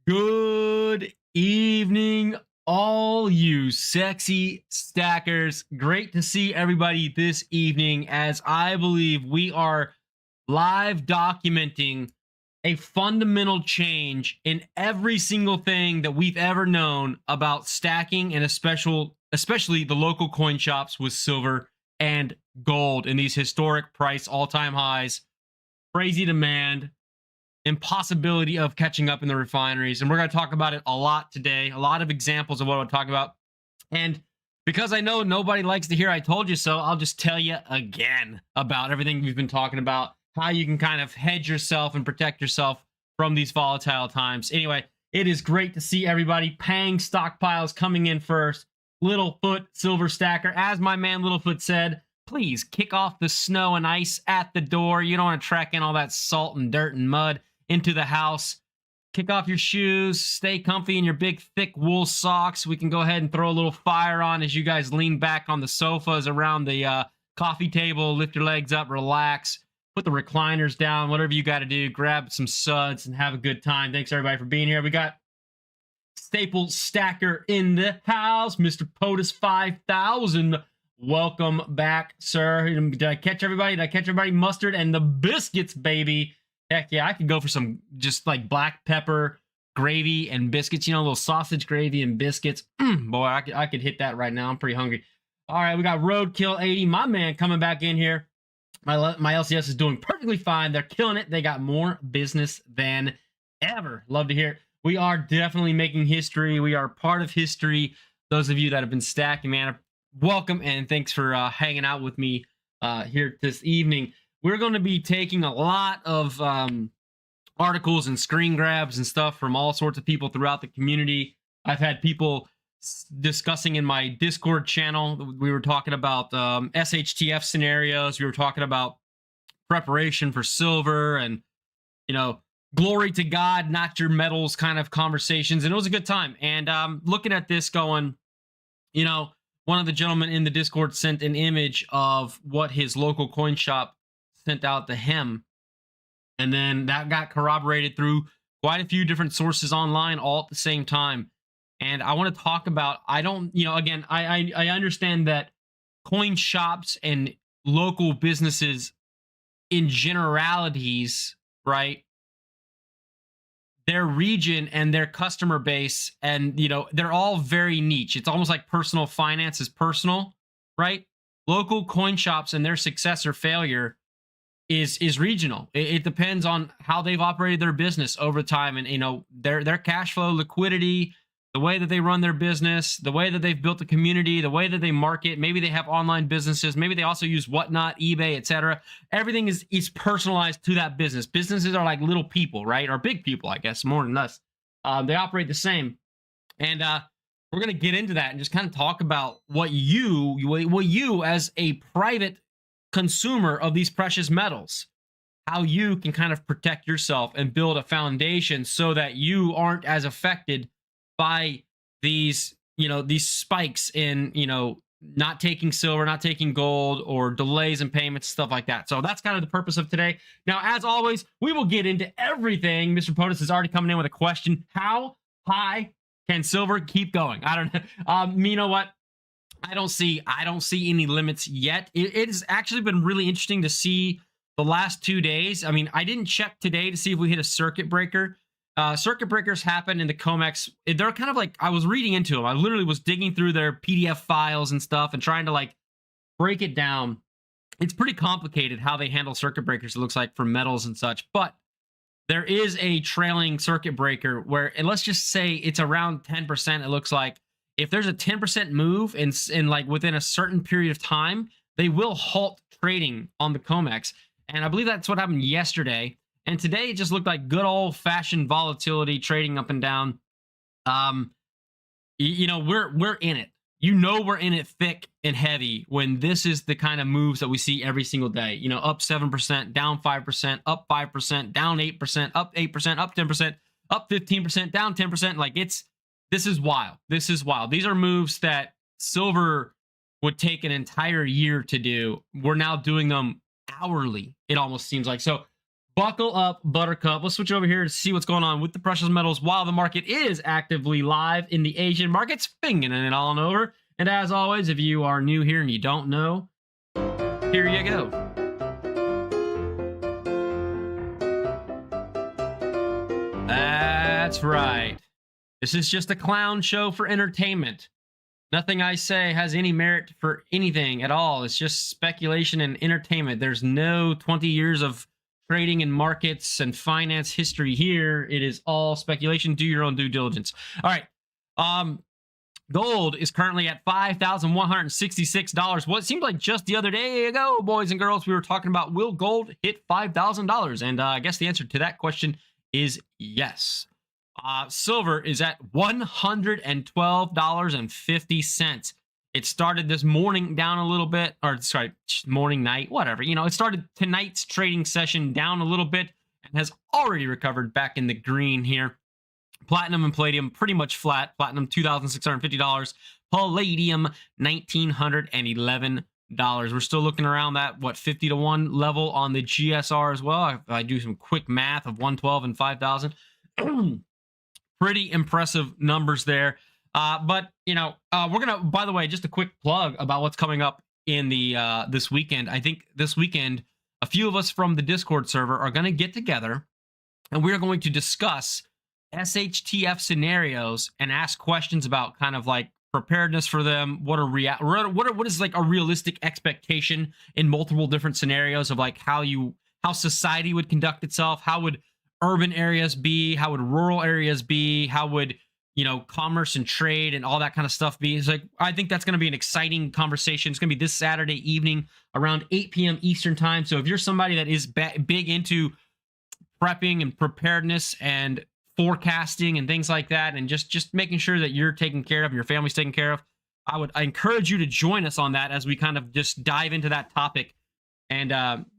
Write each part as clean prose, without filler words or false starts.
Good evening, all you sexy stackers. Great to see everybody this evening as I believe we are live documenting a fundamental change in every single thing that we've ever known about stacking and especially the local coin shops with silver and gold in these historic price all-time highs, crazy demand, impossibility of catching up in the refineries. And we're going to talk about it a lot today. A lot of examples of what I'm talking about. And because I know nobody likes to hear I told you so, I'll just tell you again about everything we've been talking about, how you can kind of hedge yourself and protect yourself from these volatile times. Anyway, it is great to see everybody. Pang stockpiles coming in first. Littlefoot Silver Stacker, as my man Littlefoot said, please kick off the snow and ice at the door. You don't want to track in all that salt and dirt and mud into the house. Kick off your shoes, stay comfy in your big thick wool socks. We can go ahead and throw a little fire on as you guys lean back on the sofas around the coffee table. Lift your legs up, relax, put the recliners down, whatever you got to do. Grab some suds and have a good time. Thanks everybody for being here. We got Staple Stacker in the house, Mr. POTUS 5000. Welcome back, sir. Did I catch everybody? Did I catch everybody? Mustard and the biscuits, baby. Heck yeah, I could go for some just like black pepper gravy and biscuits, you know, a little sausage gravy and biscuits. Boy, I could hit that right now. I'm pretty hungry. All right, we got Roadkill 80, my man, coming back in here. My LCS is doing perfectly fine. They're killing it. They got more business than ever. Love to hear it. We are definitely making history. We are part of history. Those of you that have been stacking, man, welcome and thanks for hanging out with me here this evening. We're going to be taking a lot of articles and screen grabs and stuff from all sorts of people throughout the community. I've had people discussing in my Discord channel. We were talking about SHTF scenarios. We were talking about preparation for silver and, you know, glory to God, not your medals kind of conversations. And it was a good time. And looking at this going, you know, one of the gentlemen in the Discord sent an image of what his local coin shop sent out to him, and then that got corroborated through quite a few different sources online all at the same time. And I want to talk about, I don't, you know, again, I understand that coin shops and local businesses in generalities, right, their region and their customer base, and you know, they're all very niche. It's almost like personal finance is personal, right? Local coin shops and their success or failure is regional. It depends on how they've operated their business over time, and you know, their cash flow, liquidity, the way that they run their business, the way that they've built the community, the way that they market. Maybe they have online businesses, maybe they also use Whatnot, eBay, etc. Everything is personalized to that business. Businesses are like little people, right? Or big people, I guess, more than us. They operate the same. And we're going to get into that and just kind of talk about what you as a private consumer of these precious metals, how you can kind of protect yourself and build a foundation so that you aren't as affected by these, you know, these spikes in, you know, not taking silver, not taking gold, or delays in payments, stuff like that. So that's kind of the purpose of today. Now, as always, we will get into everything. Mr. POTUS is already coming in with a question. How high can silver keep going? I don't know. You know what? I don't see any limits yet. It has actually been really interesting to see the last 2 days. I mean, I didn't check today to see if we hit a circuit breaker. Circuit breakers happen in the COMEX. They're kind of like, I was reading into them. I literally was digging through their PDF files and stuff and trying to like break it down. It's pretty complicated how they handle circuit breakers, it looks like, for metals and such. But there is a trailing circuit breaker where, and let's just say it's around 10%. It looks like if there's a 10% move in like within a certain period of time, they will halt trading on the COMEX. And I believe that's what happened yesterday. And today it just looked like good old-fashioned volatility, trading up and down. You know, we're in it. You know, we're in it thick and heavy when this is the kind of moves that we see every single day. You know, up 7%, down 5%, up 5%, down 8%, up 8%, up 10%, up 15%, down 10%. Like this is wild. This is wild. These are moves that silver would take an entire year to do. We're now doing them hourly, it almost seems like. So Buckle up, Buttercup. Let's switch over here to see what's going on with the precious metals while the market is actively live in the Asian markets, fingering it all over. And as always, if you are new here and you don't know, here you go. That's right. This is just a clown show for entertainment. Nothing I say has any merit for anything at all. It's just speculation and entertainment. There's no 20 years of trading in markets and finance history here. It is all speculation. Do your own due diligence. All right. Gold is currently at $5,166. What seemed like just the other day ago, boys and girls, we were talking about, will gold hit $5,000? And I guess the answer to that question is yes. Silver is at $112.50. It started this morning down a little bit, or sorry, morning, night, whatever. It started tonight's trading session down a little bit and has already recovered back in the green here. Platinum and palladium pretty much flat. Platinum $2,650. Palladium $1,911. We're still looking around that 50 to 1 level on the GSR as well. If I do some quick math of 112 and 5,000. Pretty impressive numbers there. But we're gonna, by the way, just a quick plug about what's coming up in the this weekend. I think this weekend a few of us from the Discord server are going to get together and we're going to discuss SHTF scenarios and ask questions about kind of like preparedness for them. What is like a realistic expectation in multiple different scenarios of like how society would conduct itself? How would urban areas be? How would rural areas be? How would commerce and trade and all that kind of stuff be? It's like, I think that's going to be an exciting conversation. It's going to be this Saturday evening around 8 p.m. Eastern time. So if you're somebody that is big into prepping and preparedness and forecasting and things like that, and just making sure that you're taken care of and your family's taken care of, I encourage you to join us on that as we kind of just dive into that topic and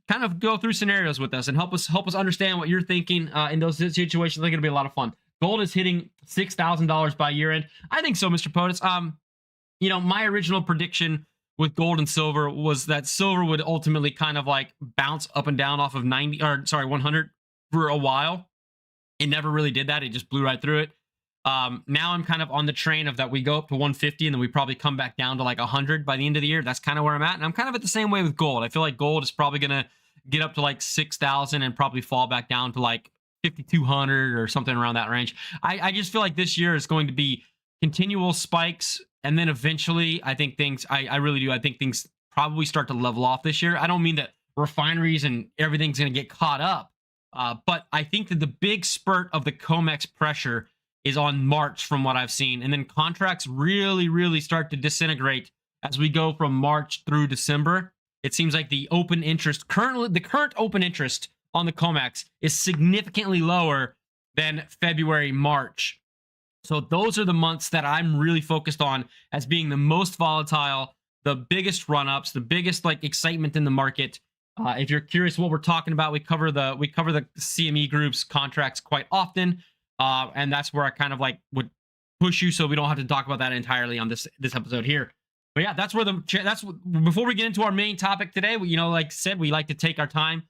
kind of go through scenarios with us and help us understand what you're thinking in those situations. I think it'll be a lot of fun. Gold is hitting $6,000 by year end. I think so, Mr. POTUS. My original prediction with gold and silver was that silver would ultimately kind of like bounce up and down off of 100 for a while. It never really did that. It just blew right through it. Now I'm kind of on the train of that we go up to 150 and then we probably come back down to like 100 by the end of the year. That's kind of where I'm at. And I'm kind of at the same way with gold. I feel like gold is probably going to get up to like 6,000 and probably fall back down to like 5,200 or something around that range. I just feel like this year is going to be continual spikes. And then eventually I think I really do. I think things probably start to level off this year. I don't mean that refineries and everything's going to get caught up. But I think that the big spurt of the COMEX pressure is on March from what I've seen. And then contracts really, really start to disintegrate as we go from March through December. It seems like the current open interest on the COMEX is significantly lower than February, March. So those are the months that I'm really focused on as being the most volatile, the biggest run-ups, the biggest like excitement in the market. If you're curious what we're talking about, we cover the CME group's contracts quite often. And that's where I kind of like would push you so we don't have to talk about that entirely on this episode here. But yeah, before we get into our main topic today, like I said, we like to take our time,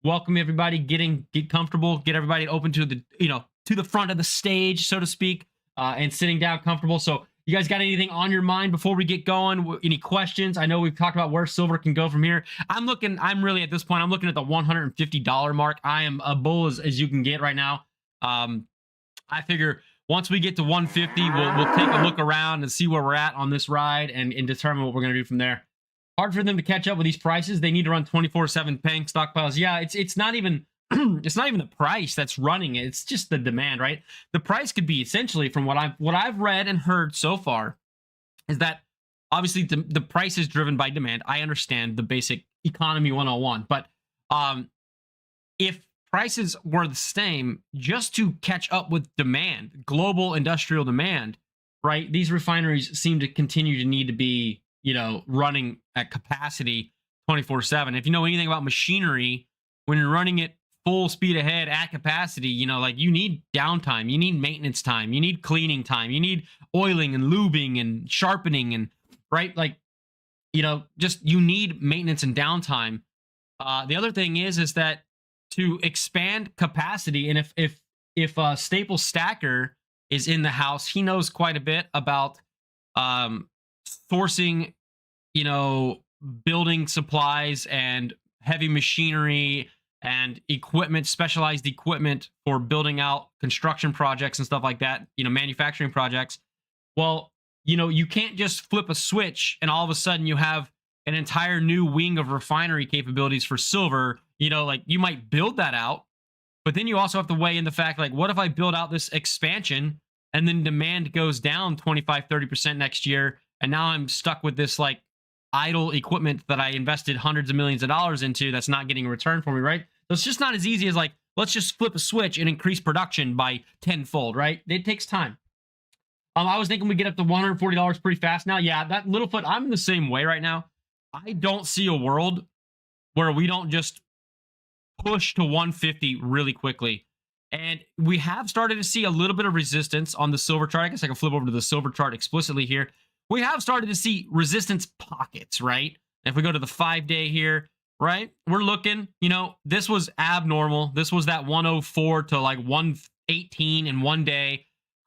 welcome everybody, get comfortable, get everybody open to the, to the front of the stage, so to speak, and sitting down comfortable. So you guys got anything on your mind before we get going? Any questions? I know we've talked about where silver can go from here. I'm really at this point, I'm looking at the $150 mark. I am a bull as you can get right now. I figure once we get to 150, we'll take a look around and see where we're at on this ride and determine what we're going to do from there. Hard for them to catch up with these prices. They need to run 24/7 paying stockpiles. Yeah, it's not even it's not even the price that's running it. It's just the demand, right? The price could be essentially, from what I've read and heard so far, is that obviously the price is driven by demand. I understand the basic economy 101, but if prices were the same, just to catch up with demand, global industrial demand, right? These refineries seem to continue to need to be, running at capacity 24/7. If you know anything about machinery, when you're running it full speed ahead at capacity, like you need downtime, you need maintenance time, you need cleaning time, you need oiling and lubing and sharpening and right, like, just you need maintenance and downtime. The other thing is that to expand capacity. And if Staple Stacker is in the house, he knows quite a bit about um, sourcing, building supplies and heavy machinery and equipment, specialized equipment for building out construction projects and stuff like that, manufacturing projects. Well, you can't just flip a switch and all of a sudden you have an entire new wing of refinery capabilities for silver. Like you might build that out, but then you also have to weigh in the fact, like, what if I build out this expansion and then demand goes down 25-30% next year, and now I'm stuck with this like idle equipment that I invested hundreds of millions of dollars into that's not getting a return for me, right? So it's just not as easy as like, let's just flip a switch and increase production by tenfold, right? It takes time. I was thinking we get up to $140 pretty fast now. Yeah, that Littlefoot, I'm in the same way right now. I don't see a world where we don't just push to 150 really quickly. And we have started to see a little bit of resistance on the silver chart. I guess I can flip over to the silver chart explicitly here. We have started to see resistance pockets, right? If we go to the 5-day here, right? We're looking, this was abnormal. This was that 104 to like 118 in one day,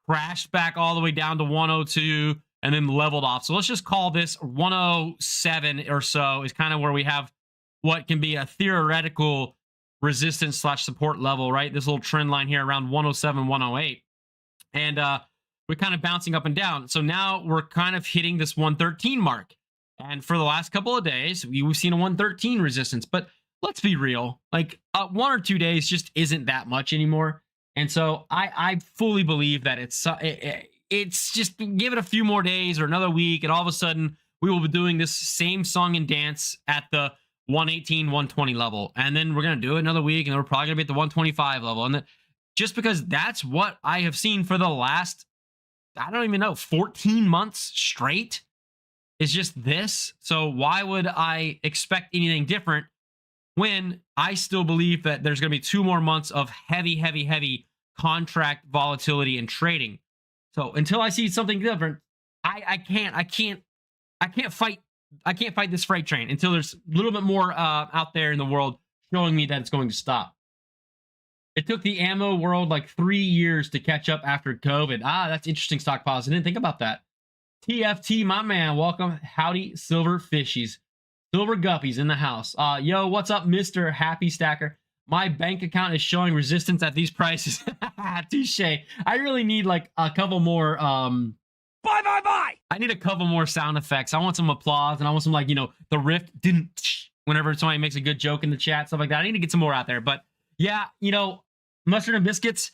crashed back all the way down to 102 and then leveled off. So let's just call this 107 or so is kind of where we have what can be a theoretical resistance / support level, right? This little trend line here around 107, 108. And we're kind of bouncing up and down. So now we're kind of hitting this 113 mark. And for the last couple of days, we've seen a 113 resistance. But let's be real, like 1 or 2 days just isn't that much anymore. And so I fully believe that it's just give it a few more days or another week, and all of a sudden we will be doing this same song and dance at the 118, 120 level. And then we're going to do it another week, and we're probably going to be at the 125 level. And then, just because that's what I have seen for the last, I don't even know, 14 months straight is just this. So why would I expect anything different when I still believe that there's going to be 2 more months of heavy contract volatility and trading? So until I see something different, I can't fight this freight train until there's a little bit more out there in the world showing me that it's going to stop. It took the ammo world like 3 years to catch up after COVID. That's interesting, stockpiles. I didn't think about that. TFT, my man, welcome. Howdy, silver fishies. Silver guppies in the house. Yo, what's up, Mr. Happy Stacker? My bank account is showing resistance at these prices. Touche. I really need like a couple more bye. I need a couple more sound effects. I want some applause, and I want some like, the riff didn't whenever somebody makes a good joke in the chat, stuff like that. I need to get some more out there. But yeah, mustard and biscuits,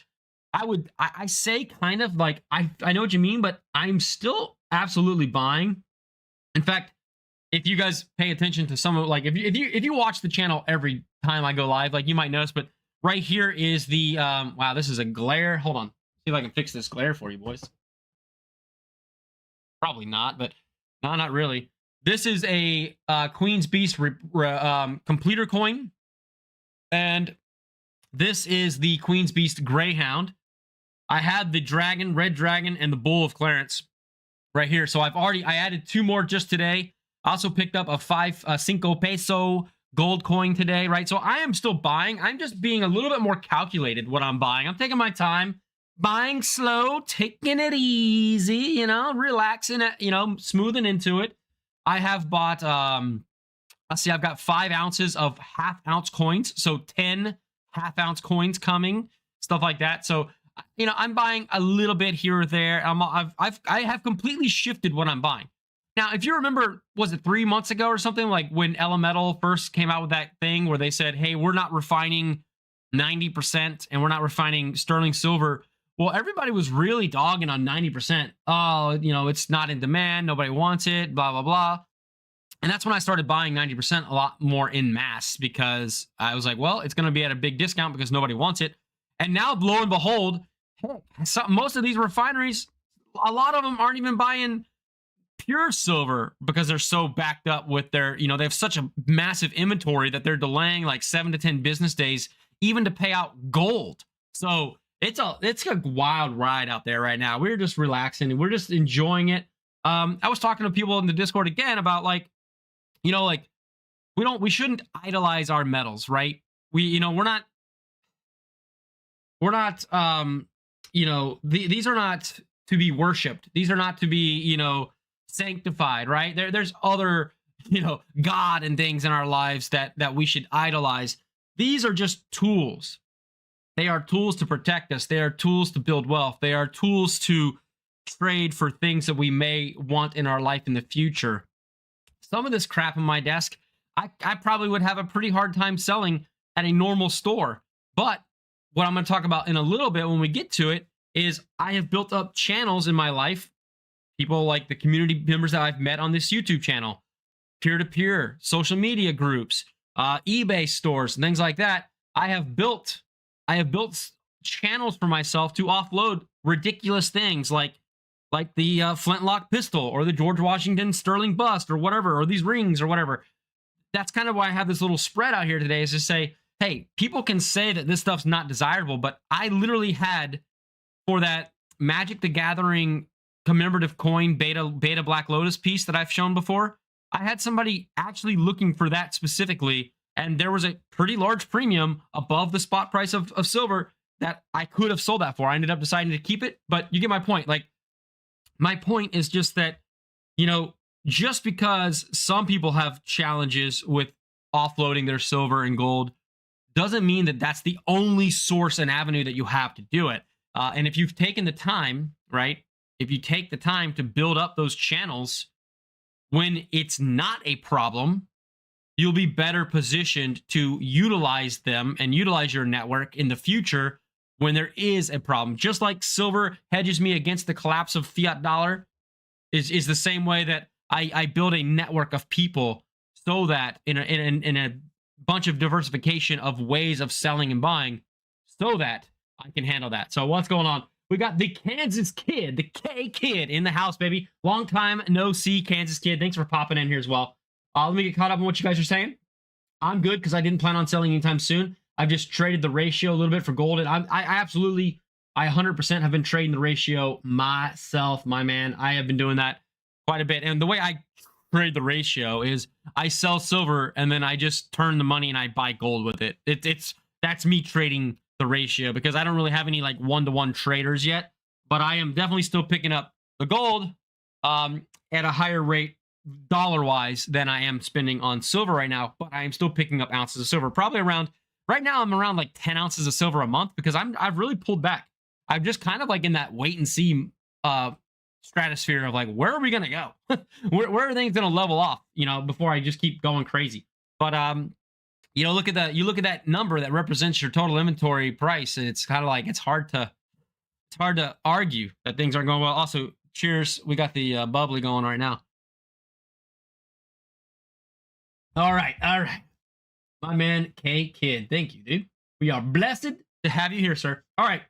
I say kind of like, I know what you mean, but I'm still absolutely buying. In fact, if you guys pay attention to some of, like, if you watch the channel every time I go live, like, you might notice, but right here is the wow, this is a glare. Hold on, see if I can fix this glare for you boys. Probably not, but no, not really. This is a Queen's Beast completer coin, and this is the Queen's Beast Greyhound. I had the dragon, red dragon, and the bull of Clarence right here. So I added 2 more just today. I also picked up a 5 cinco peso gold coin today, right? So I am still buying. I'm just being a little bit more calculated what I'm buying. I'm taking my time, buying slow, taking it easy, relaxing it, smoothing into it. I have bought, let's see, I've got 5 ounces of half-ounce coins. So 10 half-ounce coins coming, stuff like that. So, I'm buying a little bit here or there. I have completely shifted what I'm buying. Now, if you remember, was it 3 months ago or something, like when Elemental first came out with that thing where they said, hey, we're not refining 90% and we're not refining sterling silver. Well, everybody was really dogging on 90%. Oh, it's not in demand. Nobody wants it, blah, blah, blah. And that's when I started buying 90% a lot more in mass, because I was like, well, it's going to be at a big discount because nobody wants it. And now, lo and behold, most of these refineries, a lot of them aren't even buying pure silver because they're so backed up with their, they have such a massive inventory that they're delaying like 7 to 10 business days even to pay out gold. So it's a wild ride out there right now. We're just relaxing and we're just enjoying it. I was talking to people in the Discord again about like, we shouldn't idolize our metals, right? We're not we're not these are not to be worshipped. These are not to be, sanctified, right? There's other, God and things in our lives that we should idolize. These are just tools. They are tools to protect us. They are tools to build wealth. They are tools to trade for things that we may want in our life in the future. Some of this crap on my desk, I probably would have a pretty hard time selling at a normal store. But what I'm going to talk about in a little bit when we get to it is I have built up channels in my life, people like the community members that I've met on this YouTube channel, peer-to-peer, social media groups, eBay stores, and things like that. I have built channels for myself to offload ridiculous things like the flintlock pistol or the George Washington Sterling bust or whatever, or these rings or whatever. That's kind of why I have this little spread out here today, is to say, hey, people can say that this stuff's not desirable, but I literally had, for that Magic the Gathering commemorative coin beta Black Lotus piece that I've shown before, I had somebody actually looking for that specifically, and there was a pretty large premium above the spot price of silver that I could have sold that for. I ended up deciding to keep it, but you get my point. Like, my point is just that, just because some people have challenges with offloading their silver and gold doesn't mean that that's the only source and avenue that you have to do it. And if you've taken the time, right? If you take the time to build up those channels when it's not a problem, you'll be better positioned to utilize them and utilize your network in the future when there is a problem. Just like silver hedges me against the collapse of fiat dollar is the same way that I build a network of people so that in a bunch of diversification of ways of selling and buying, so that I can handle that. So what's going on? We got the Kansas Kid, the K Kid in the house, baby. Long time no see, Kansas Kid. Thanks for popping in here as well. Let me get caught up on what you guys are saying. I'm good because I didn't plan on selling anytime soon. I've just traded the ratio a little bit for gold. And I absolutely, 100% have been trading the ratio myself, my man. I have been doing that quite a bit. And the way I trade the ratio is I sell silver and then I just turn the money and I buy gold with it. That's me trading the ratio, because I don't really have any like one-to-one traders yet, but I am definitely still picking up the gold at a higher rate dollar-wise than I am spending on silver right now. But I am still picking up ounces of silver, probably around, right now I'm around like 10 ounces of silver a month, because I've really pulled back. I'm just kind of like in that wait and see stratosphere of like, where are we gonna go? where are things gonna level off, before I just keep going crazy. But look at that number that represents your total inventory price, and it's kind of like it's hard to argue that things aren't going well. Also, cheers, we got the bubbly going right now. All right, my man K Kid, thank you, dude. We are blessed to have you here, sir. All right,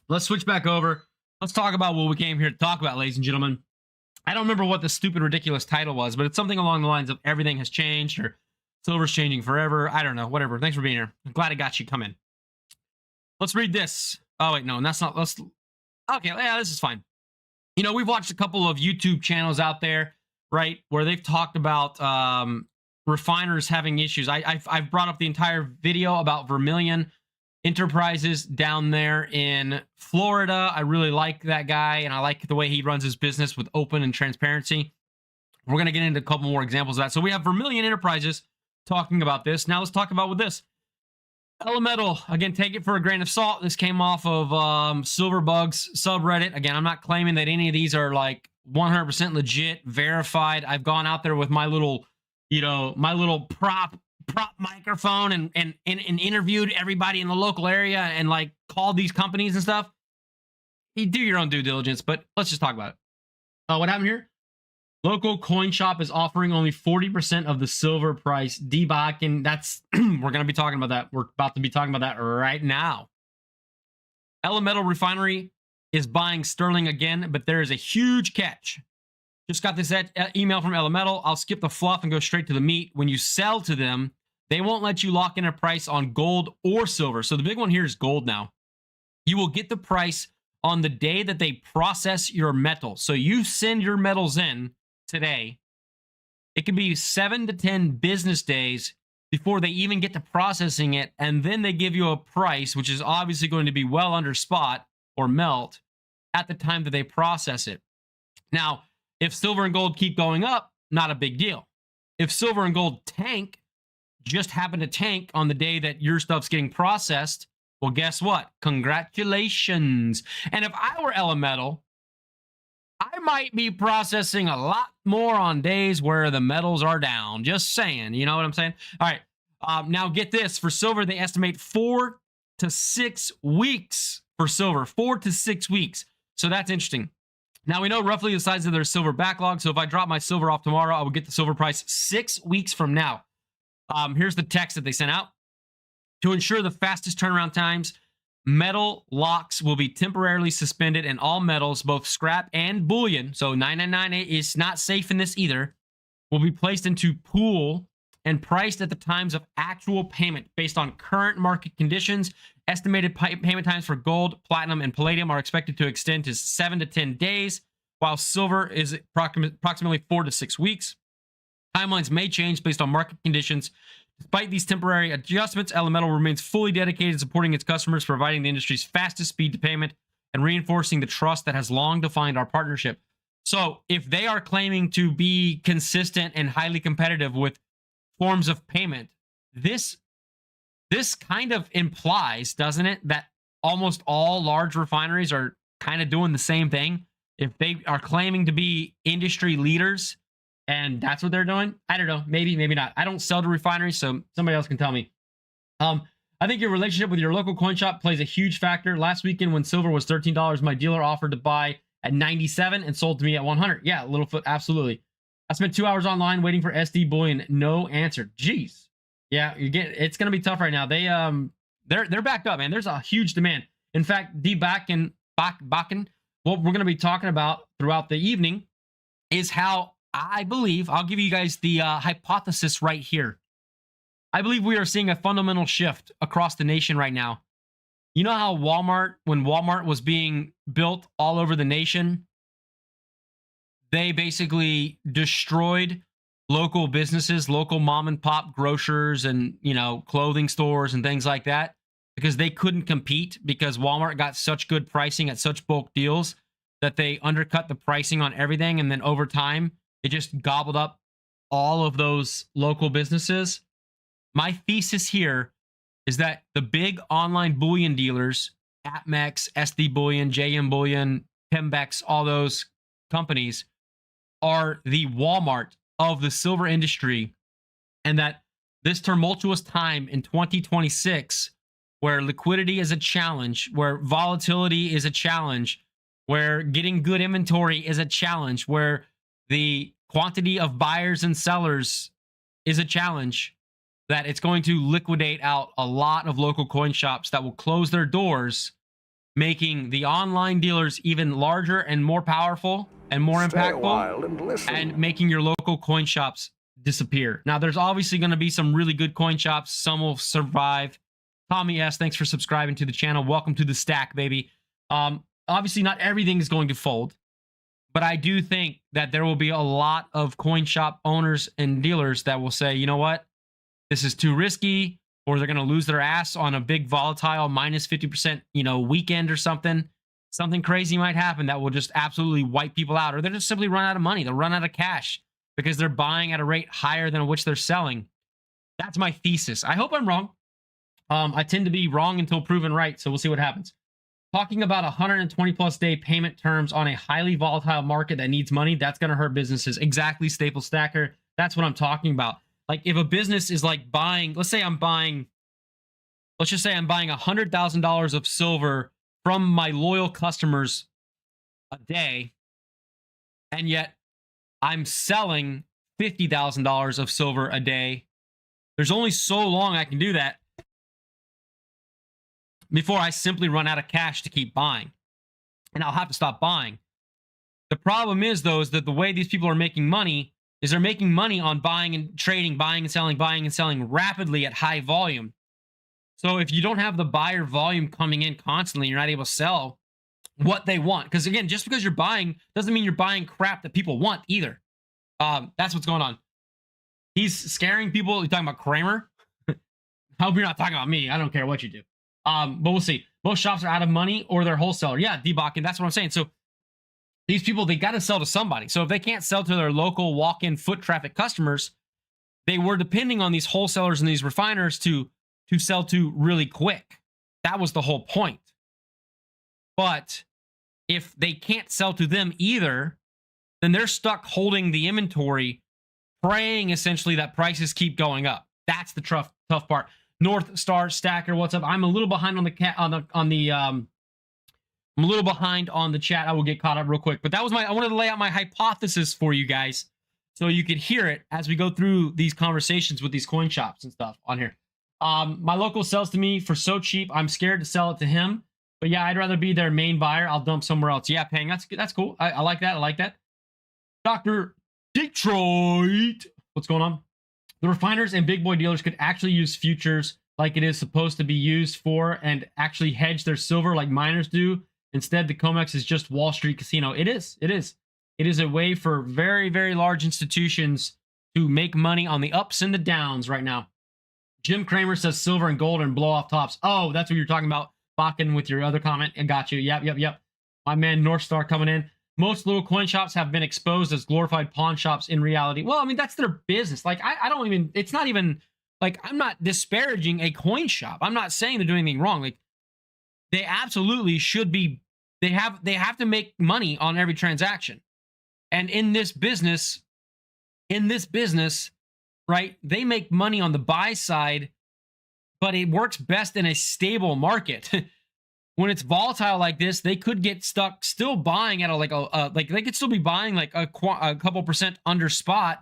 let's switch back over. Let's talk about what we came here to talk about, ladies and gentlemen. I don't remember what the stupid, ridiculous title was, but it's something along the lines of everything has changed, or silver's changing forever. I don't know, whatever. Thanks for being here. I'm glad I got you. Come in. Let's read this. Oh, wait, no, that's not. Okay, yeah, this is fine. We've watched a couple of YouTube channels out there, right, where they've talked about refiners having issues. I've brought up the entire video about Vermilion Enterprises down there in Florida. I really like that guy, and I like the way he runs his business with open and transparency. We're going to get into a couple more examples of that. So we have Vermilion Enterprises talking about this. Now let's talk about with this. Elemental, again, take it for a grain of salt. This came off of Silverbugs subreddit. Again, I'm not claiming that any of these are like 100% legit, verified. I've gone out there with my little, prop microphone and interviewed everybody in the local area and like called these companies and stuff. You do your own due diligence, but let's just talk about it. What happened here? Local coin shop is offering only 40% of the silver price. D-Bach, and that's we're going to be talking about that. We're about to be talking about that right now. Elemental Refinery is buying sterling again, but there is a huge catch. Just got this email from Elemental. I'll skip the fluff and go straight to the meat. When you sell to them, they won't let you lock in a price on gold or silver. So the big one here is gold now. You will get the price on the day that they process your metal. So you send your metals in today. It can be 7 to 10 business days before they even get to processing it, and then they give you a price, which is obviously going to be well under spot or melt at the time that they process it. Now, if silver and gold keep going up, not a big deal. If silver and gold tank, just happen to tank on the day that your stuff's getting processed, well, guess what? Congratulations. And if I were Elemental, I might be processing a lot more on days where the metals are down. Just saying. You know what I'm saying? All right. Now get this. For silver, they estimate 4 to 6 weeks for silver. 4 to 6 weeks. So that's interesting. Now we know roughly the size of their silver backlog. So if I drop my silver off tomorrow, I will get the silver price 6 weeks from now. Here's the text that they sent out. To ensure the fastest turnaround times, metal locks will be temporarily suspended and all metals, both scrap and bullion, so 999 is not safe in this either, will be placed into pool and priced at the times of actual payment based on current market conditions. Estimated payment times for gold, platinum, and palladium are expected to extend to 7 to 10 days, while silver is approximately 4 to 6 weeks. Timelines may change based on market conditions. Despite these temporary adjustments, Elemental remains fully dedicated to supporting its customers, providing the industry's fastest speed to payment, and reinforcing the trust that has long defined our partnership. So if they are claiming to be consistent and highly competitive with forms of payment, this kind of implies, doesn't it, that almost all large refineries are kind of doing the same thing? If they are claiming to be industry leaders, and that's what they're doing, I don't know. Maybe, maybe not. I don't sell to refineries, so somebody else can tell me. I think your relationship with your local coin shop plays a huge factor. Last weekend when silver was $13, my dealer offered to buy at 97 and sold to me at 100. Yeah, Littlefoot, absolutely. I spent 2 hours online waiting for SD bullion. No answer. Jeez. Yeah, it's gonna be tough right now. They're backed up, man. There's a huge demand. In fact, Bakken, what we're gonna be talking about throughout the evening is how I believe, I'll give you guys the hypothesis right here. I believe we are seeing a fundamental shift across the nation right now. You know how when Walmart was being built all over the nation, they basically destroyed local businesses, local mom and pop grocers and, clothing stores and things like that because they couldn't compete because Walmart got such good pricing at such bulk deals that they undercut the pricing on everything. And then over time, it just gobbled up all of those local businesses. My thesis here is that the big online bullion dealers, APMEX, SD Bullion, JM Bullion, Pembex, all those companies are the Walmart of the silver industry, and that this tumultuous time in 2026, where liquidity is a challenge, where volatility is a challenge, where getting good inventory is a challenge, where the quantity of buyers and sellers is a challenge, that it's going to liquidate out a lot of local coin shops that will close their doors, making the online dealers even larger and more powerful and more impactful, and making your local coin shops disappear. Now, there's obviously going to be some really good coin shops. Some will survive. Tommy S., thanks for subscribing to the channel. Welcome to the stack, baby. Obviously, not everything is going to fold, but I do think that there will be a lot of coin shop owners and dealers that will say, you know what, this is too risky, or they're going to lose their ass on a big volatile minus 50%, weekend or something. Something crazy might happen that will just absolutely wipe people out, or they'll just simply run out of money. They'll run out of cash because they're buying at a rate higher than which they're selling. That's my thesis. I hope I'm wrong. I tend to be wrong until proven right, so we'll see what happens. Talking about 120 plus day payment terms on a highly volatile market that needs money, that's going to hurt businesses. Exactly, Staple Stacker. That's what I'm talking about. Like if a business is like buying, let's just say I'm buying $100,000 of silver from my loyal customers a day, and yet I'm selling $50,000 of silver a day. There's only so long I can do that before I simply run out of cash to keep buying, and I'll have to stop buying. The problem is, though, is that the way these people are making money is they're making money on buying and trading, buying and selling rapidly at high volume. So if you don't have the buyer volume coming in constantly, you're not able to sell what they want. Because again, just because you're buying doesn't mean you're buying crap that people want either. That's what's going on. He's scaring people. You're talking about Kramer? I hope you're not talking about me. I don't care what you do. But we'll see. Most shops are out of money or they're wholesaler. Yeah, debocking. That's what I'm saying. So these people, they got to sell to somebody. So if they can't sell to their local walk-in foot traffic customers, they were depending on these wholesalers and these refiners to sell to really quick. That was the whole point. But if they can't sell to them either, then they're stuck holding the inventory, praying essentially that prices keep going up. That's the tough part. North Star Stacker, what's up? I'm a little behind on the I'm a little behind on the chat. I will get caught up real quick. But that was I wanted to lay out my hypothesis for you guys so you could hear it as we go through these conversations with these coin shops and stuff on here. My local sells to me for so cheap, I'm scared to sell it to him. But yeah, I'd rather be their main buyer. I'll dump somewhere else. Yeah, Pang, that's cool. I like that. I like that. Dr. Detroit, what's going on? The refiners and big boy dealers could actually use futures like it is supposed to be used for and actually hedge their silver like miners do. Instead, the COMEX is just Wall Street casino. It is. It is a way for very, very large institutions to make money on the ups and the downs right now. Jim Cramer says silver and gold and blow off tops. Oh, that's what you're talking about, Bakken, with your other comment. I got you. Yep. My man North Star coming in. Most little coin shops have been exposed as glorified pawn shops in reality. Well, I mean, that's their business. Like, I don't even, it's not even, like, I'm not disparaging a coin shop. I'm not saying they're doing anything wrong. Like, they absolutely should be, they have to make money on every transaction. And in this business, right, they make money on the buy side, but it works best in a stable market. When it's volatile like this, they could get stuck still buying at like they could still be buying like a couple percent under spot,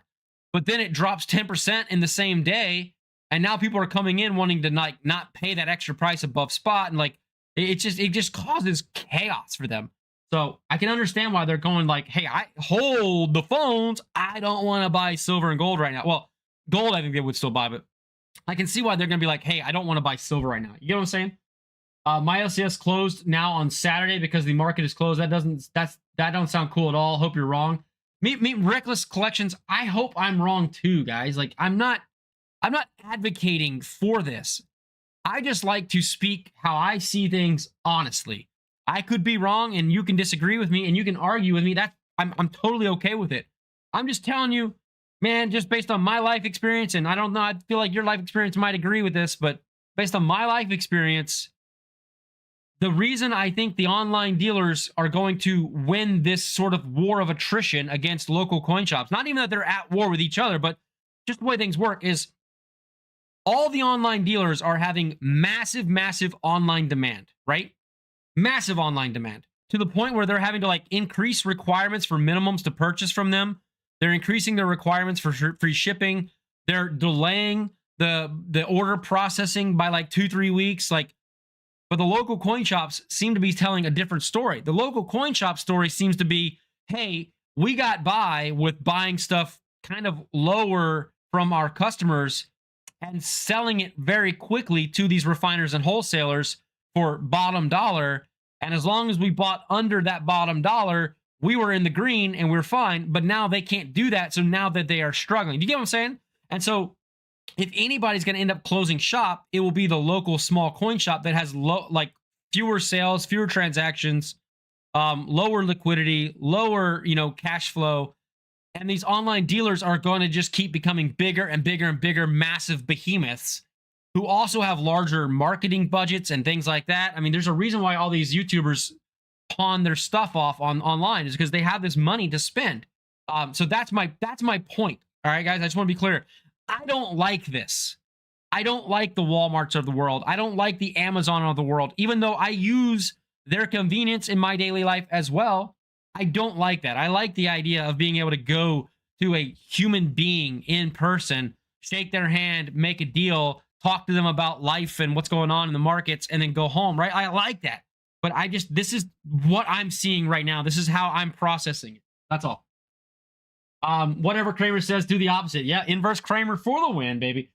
but then it drops 10% in the same day, and now people are coming in wanting to not pay that extra price above spot, and like it just causes chaos for them. So I can understand why they're going like, hey, I hold the phones. I don't want to buy silver and gold right now. Well, gold I think they would still buy, but I can see why they're going to be like, hey, I don't want to buy silver right now. You get what I'm saying? My LCS closed now on Saturday because the market is closed. That don't sound cool at all. Hope you're wrong. Meet Reckless Collections. I hope I'm wrong too, guys. Like I'm not advocating for this. I just like to speak how I see things honestly. I could be wrong, and you can disagree with me, and you can argue with me. I'm totally okay with it. I'm just telling you, man, just based on my life experience, and I don't know, I feel like your life experience might agree with this, but based on my life experience, the reason I think the online dealers are going to win this sort of war of attrition against local coin shops, not even that they're at war with each other, but just the way things work, is all the online dealers are having massive, massive online demand, right? Massive online demand to the point where they're having to like increase requirements for minimums to purchase from them. They're increasing their requirements for free shipping. They're delaying the order processing by like 2-3 weeks. Like, but the local coin shops seem to be telling a different story. The local coin shop story seems to be, hey, we got by with buying stuff kind of lower from our customers and selling it very quickly to these refiners and wholesalers for bottom dollar. And as long as we bought under that bottom dollar, we were in the green and we're fine. But now they can't do that. So now that they are struggling, do you get what I'm saying? And so if anybody's going to end up closing shop, it will be the local small coin shop that has fewer sales, fewer transactions, lower liquidity, lower, cash flow. And these online dealers are going to just keep becoming bigger and bigger and bigger, massive behemoths who also have larger marketing budgets and things like that. I mean, there's a reason why all these YouTubers pawn their stuff off online, is because they have this money to spend. So that's my point. All right, guys, I just want to be clear. I don't like this. I don't like the Walmarts of the world. I don't like the Amazon of the world, even though I use their convenience in my daily life as well. I don't like that. I like the idea of being able to go to a human being in person, shake their hand, make a deal, talk to them about life and what's going on in the markets, and then go home, right? I like that. But this is what I'm seeing right now. This is how I'm processing it. That's all. Whatever Kramer says, do the opposite. Yeah, inverse Kramer for the win, baby.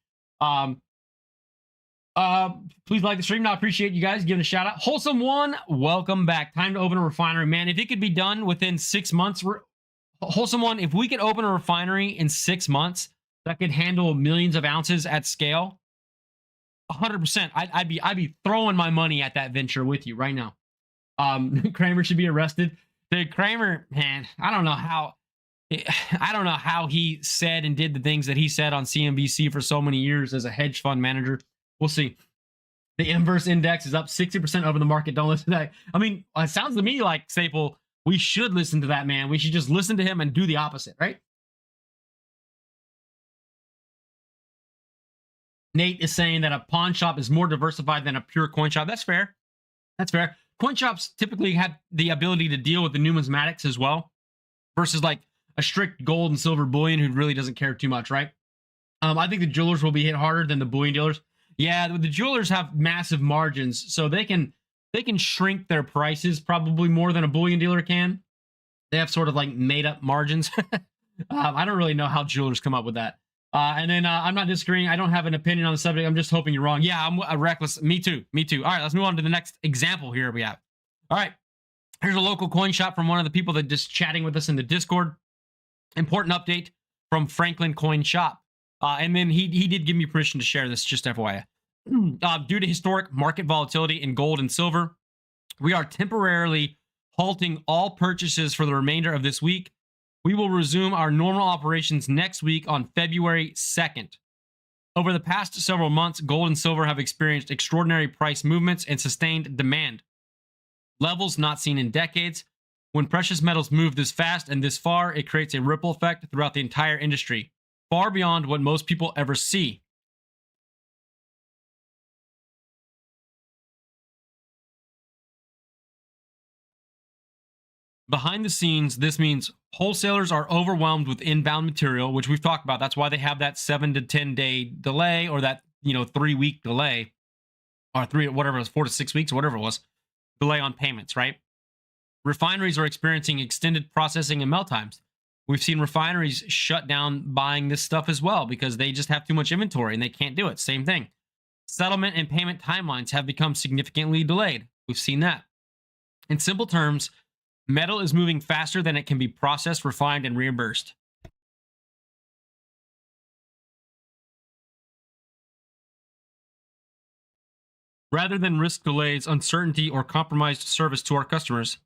Please like the stream. I appreciate you guys giving a shout out. Wholesome One, welcome back. Time to open a refinery, man. If it could be done within 6 months, Wholesome One, if we could open a refinery in 6 months that could handle millions of ounces at scale, 100%. I'd be throwing my money at that venture with you right now. Kramer should be arrested. Dude, Kramer, man, I don't know how. I don't know how he said and did the things that he said on CNBC for so many years as a hedge fund manager. We'll see. The inverse index is up 60% over the market. Don't listen to that. I mean, it sounds to me like, Staple, we should listen to that man. We should just listen to him and do the opposite, right? Nate is saying that a pawn shop is more diversified than a pure coin shop. That's fair. That's fair. Coin shops typically have the ability to deal with the numismatics as well, versus like a strict gold and silver bullion who really doesn't care too much, right? I think the jewelers will be hit harder than the bullion dealers. Yeah, the jewelers have massive margins, so they can shrink their prices probably more than a bullion dealer can. They have sort of like made up margins. I don't really know how jewelers come up with that. And then I'm not disagreeing. I don't have an opinion on the subject. I'm just hoping you're wrong. Yeah, I'm a reckless. Me too. Me too. All right, let's move on to the next example here we have. All right, here's a local coin shop from one of the people that just chatting with us in the Discord. Important update from Franklin Coin Shop. And then he did give me permission to share this, just FYI. Due to historic market volatility in gold and silver, we are temporarily halting all purchases for the remainder of this week. We will resume our normal operations next week on February 2nd. Over the past several months, gold and silver have experienced extraordinary price movements and sustained demand, levels not seen in decades. When precious metals move this fast and this far, it creates a ripple effect throughout the entire industry, far beyond what most people ever see. Behind the scenes, this means wholesalers are overwhelmed with inbound material, which we've talked about. That's why they have that 7 to 10 day delay, or that 3-week delay, or 4 to 6 weeks, or whatever it was, delay on payments, right? Refineries are experiencing extended processing and melt times. We've seen refineries shut down buying this stuff as well because they just have too much inventory and they can't do it. Same thing. Settlement and payment timelines have become significantly delayed. We've seen that. In simple terms, metal is moving faster than it can be processed, refined, and reimbursed. Rather than risk delays, uncertainty, or compromised service to our customers,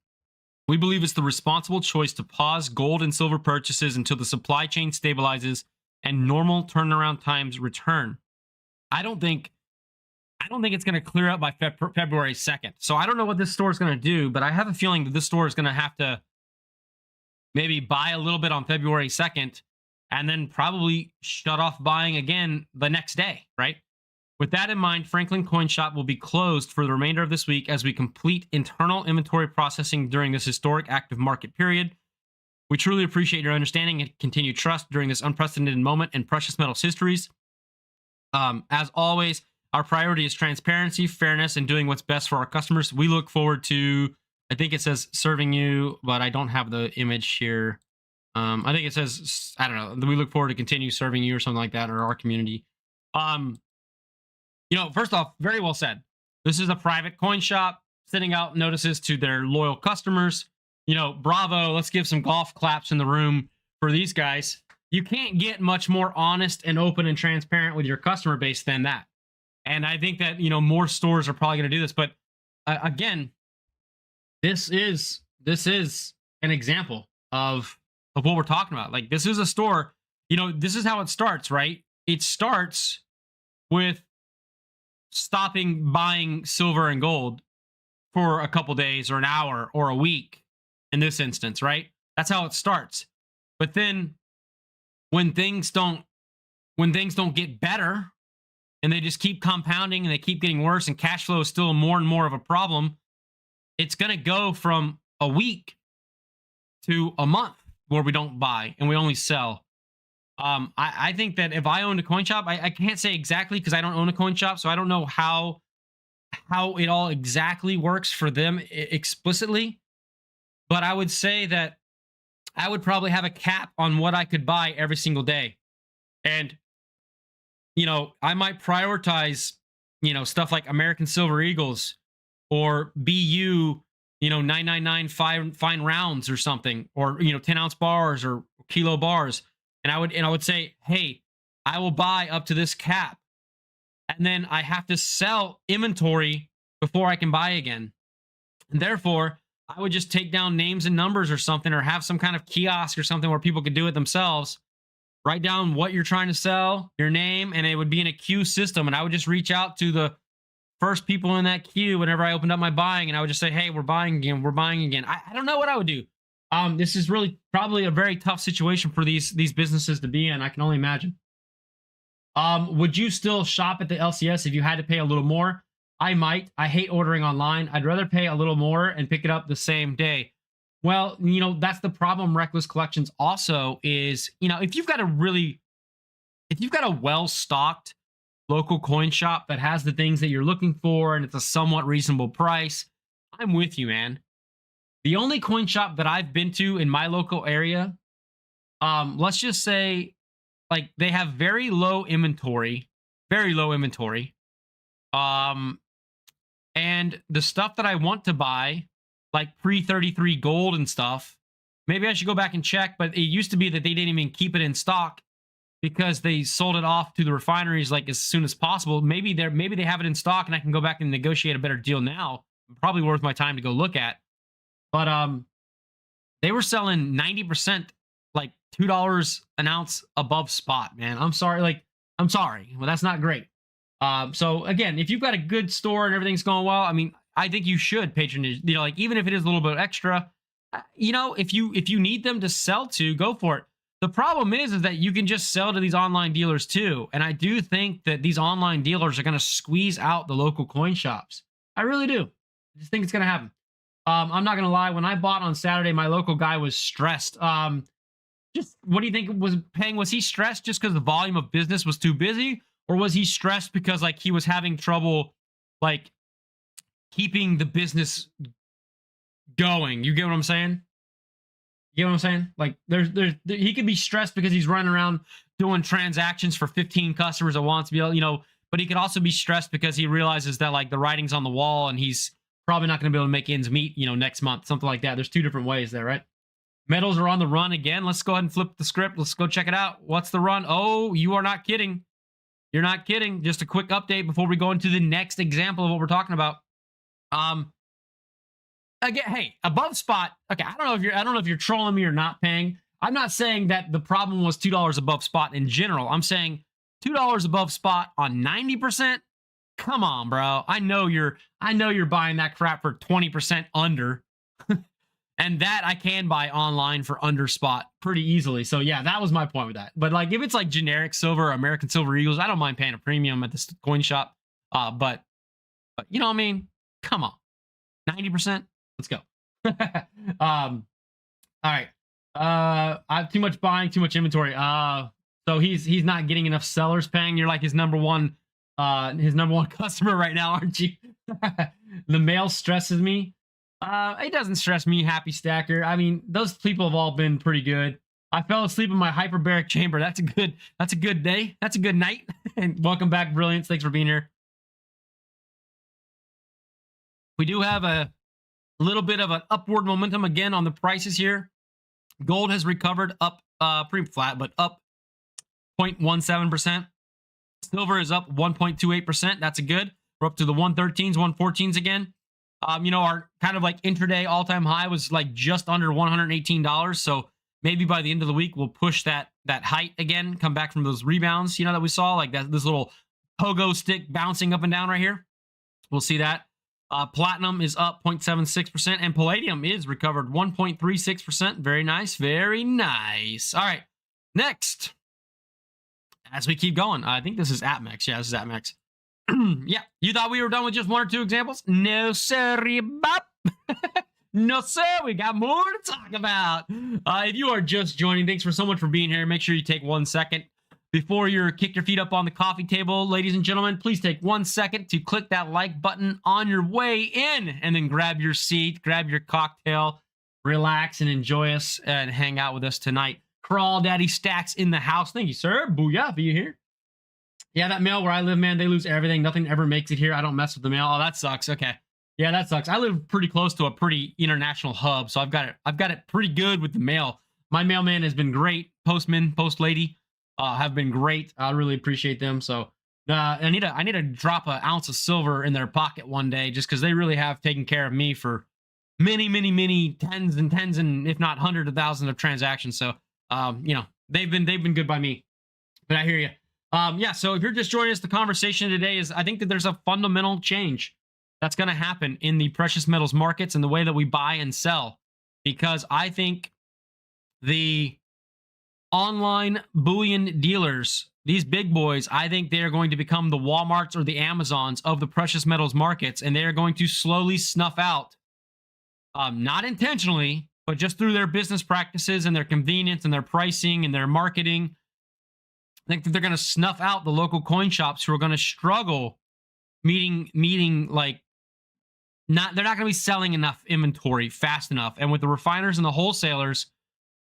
we believe it's the responsible choice to pause gold and silver purchases until the supply chain stabilizes and normal turnaround times return. I don't think it's going to clear up by February 2nd. So I don't know what this store is going to do, but I have a feeling that this store is going to have to maybe buy a little bit on February 2nd and then probably shut off buying again the next day, right? With that in mind, Franklin Coin Shop will be closed for the remainder of this week as we complete internal inventory processing during this historic active market period. We truly appreciate your understanding and continued trust during this unprecedented moment in precious metals histories. As always, our priority is transparency, fairness, and doing what's best for our customers. We look forward to, I think it says serving you, but I don't have the image here. I think it says, I don't know, we look forward to continue serving you or something like that, or our community. First off, very well said. This is a private coin shop sending out notices to their loyal customers. Bravo. Let's give some golf claps in the room for these guys. You can't get much more honest and open and transparent with your customer base than that. And I think that, more stores are probably going to do this. But again, this is an example of what we're talking about. Like, this is a store, this is how it starts, right? It starts with stopping buying silver and gold for a couple days or an hour or a week in this instance, right? That's how it starts. But then when things don't get better and they just keep compounding and they keep getting worse and cash flow is still more and more of a problem, it's going to go from a week to a month where we don't buy and we only sell. I think that if I owned a coin shop, I can't say exactly because I don't own a coin shop, so I don't know how it all exactly works for them explicitly. But I would say that I would probably have a cap on what I could buy every single day. And, I might prioritize, stuff like American Silver Eagles or BU, 999 fine rounds or something, or, 10-ounce bars or kilo bars. And I would say, hey, I will buy up to this cap. and then I have to sell inventory before I can buy again. And therefore, I would just take down names and numbers or something, or have some kind of kiosk or something where people could do it themselves. Write down what you're trying to sell, your name, and it would be in a queue system. And I would just reach out to the first people in that queue whenever I opened up my buying, and I would just say, hey, we're buying again. We're buying again. I don't know what I would do. This is really probably a very tough situation for these businesses to be in. I can only imagine. Would you still shop at the LCS if you had to pay a little more? I might. I hate ordering online. I'd rather pay a little more and pick it up the same day. Well, you know, that's the problem. Reckless Collections also is, you know, if you've got a well-stocked local coin shop that has the things that you're looking for and it's a somewhat reasonable price, I'm with you, man. The only coin shop that I've been to in my local area, let's just say, like, they have very low inventory. And the stuff that I want to buy, like pre-33 gold and stuff, maybe I should go back and check, but it used to be that they didn't even keep it in stock because they sold it off to the refineries like as soon as possible. Maybe they have it in stock and I can go back and negotiate a better deal now. Probably worth my time to go look at. But they were selling 90%, like $2 an ounce above spot, man. I'm sorry. Well, that's not great. So again, if you've got a good store and everything's going well, I mean, I think you should patronage, you know, like even if it is a little bit extra, you know, if you need them to sell to, go for it. The problem is that you can just sell to these online dealers too. And I do think that these online dealers are going to squeeze out the local coin shops. I really do. I just think it's going to happen. I'm not going to lie. When I bought on Saturday, my local guy was stressed. Just what do you think was paying? Was he stressed just because the volume of business was too busy? Or was he stressed because like he was having trouble like keeping the business going? You get what I'm saying? You know what I'm saying? Like he could be stressed because he's running around doing transactions for 15 customers at once, you know, but he could also be stressed because he realizes that like the writing's on the wall and he's probably not going to be able to make ends meet, you know, next month, something like that. There's two different ways there, right? Metals are on the run again. Let's go ahead and flip the script. Let's go check it out. What's the run? Oh, you are not kidding. You're not kidding. Just a quick update before we go into the next example of what we're talking about. Again, hey, above spot. Okay, I don't know if you're trolling me or not paying. I'm not saying that the problem was $2 above spot in general. I'm saying $2 above spot on 90%. Come on, bro. I know you're buying that crap for 20% under. And that I can buy online for under spot pretty easily. So yeah, that was my point with that. But like if it's like generic silver or American Silver Eagles, I don't mind paying a premium at this coin shop. But you know what I mean? Come on. 90%. Let's go. All right. I have too much buying, too much inventory. So he's not getting enough sellers paying. You're like his number one customer right now, aren't you? The mail stresses me. It doesn't stress me, Happy Stacker. I mean, those people have all been pretty good. I fell asleep in my hyperbaric chamber. That's a good day. That's a good night. And welcome back, Brilliance. Thanks for being here. We do have a little bit of an upward momentum again on the prices here. Gold has recovered up pretty flat, but up 0.17%. Silver is up 1.28%. That's a good. We're up to the 113s, 114s again. You know, our kind of like intraday all-time high was like just under $118. So maybe by the end of the week, we'll push that height again, come back from those rebounds, you know, that we saw, like that, this little pogo stick bouncing up and down right here. We'll see that. Platinum is up 0.76%, and palladium is recovered 1.36%. Very nice. Very nice. All right. Next, as we keep going, I think this is AppMex. Yeah, this is AppMex. Yeah, you thought we were done with just one or two examples? No, sorry, bop. No, sir, we got more to talk about. If you are just joining, thanks so much for being here. Make sure you take 1 second before you kick your feet up on the coffee table. Ladies and gentlemen, please take 1 second to click that like button on your way in, and then grab your seat, grab your cocktail, relax, and enjoy us and hang out with us tonight. Crawl Daddy Stacks in the house. Thank you, sir. Booyah for you here. Yeah, that mail where I live, man, they lose everything. Nothing ever makes it here. I don't mess with the mail. Oh, that sucks. Okay. Yeah, that sucks. I live pretty close to a pretty international hub, so I've got it pretty good with the mail. My mailman has been great. Postman, post lady have been great. I really appreciate them. So I need to drop an ounce of silver in their pocket one day, just because they really have taken care of me for many tens and if not hundreds of thousands of transactions. So they've been good by me. But I hear you. Yeah. So if you're just joining us, the conversation today is, I think that there's a fundamental change that's going to happen in the precious metals markets and the way that we buy and sell, because I think the online bullion dealers, these big boys, I think they are going to become the Walmarts or the Amazons of the precious metals markets, and they are going to slowly snuff out, not intentionally, but just through their business practices and their convenience and their pricing and their marketing. I think that they're going to snuff out the local coin shops who are going to struggle meeting like, they're not going to be selling enough inventory fast enough. And with the refiners and the wholesalers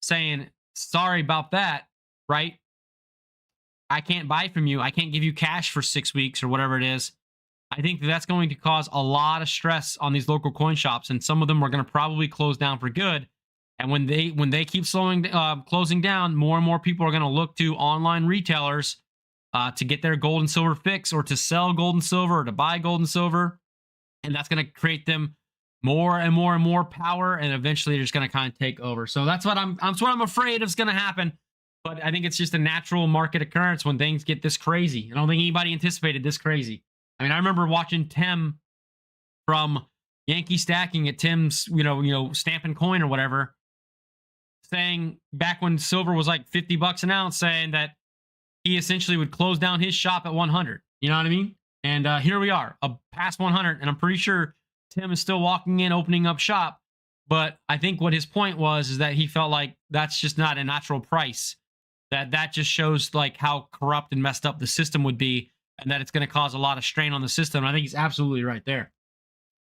saying, sorry about that, right? I can't buy from you. I can't give you cash for 6 weeks or whatever it is. I think that that's going to cause a lot of stress on these local coin shops, and some of them are going to probably close down for good. And when they keep closing down, more and more people are going to look to online retailers to get their gold and silver fix, or to sell gold and silver, or to buy gold and silver. And that's going to create them more and more power, and eventually they're just going to kind of take over. So that's what I'm afraid is going to happen. But I think it's just a natural market occurrence when things get this crazy. I don't think anybody anticipated this crazy. I mean, I remember watching Tim from Yankee Stacking at Tim's, Stampin' Coin or whatever, saying back when silver was like $50 an ounce, saying that he essentially would close down his shop at 100. You know what I mean? And here we are, past 100, and I'm pretty sure Tim is still walking in, opening up shop. But I think what his point was is that he felt like that's just not a natural price. That just shows like how corrupt and messed up the system would be, and that it's going to cause a lot of strain on the system. And I think he's absolutely right there.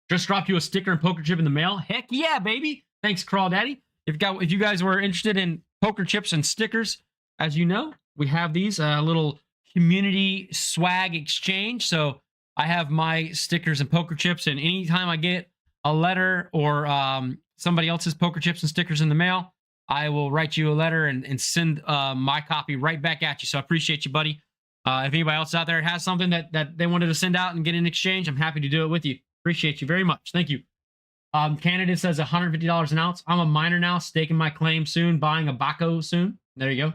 Just dropped you a sticker and poker chip in the mail. Heck yeah, baby! Thanks, Crawl Daddy. If you guys were interested in poker chips and stickers, as you know, we have these little community swag exchange. So I have my stickers and poker chips, and anytime I get a letter or somebody else's poker chips and stickers in the mail, I will write you a letter and send my copy right back at you. So I appreciate you, buddy. If anybody else out there has something that they wanted to send out and get in exchange, I'm happy to do it with you. Appreciate you very much. Thank you. Canada says $150 an ounce. I'm a miner now, staking my claim soon, buying a Baco soon. There you go.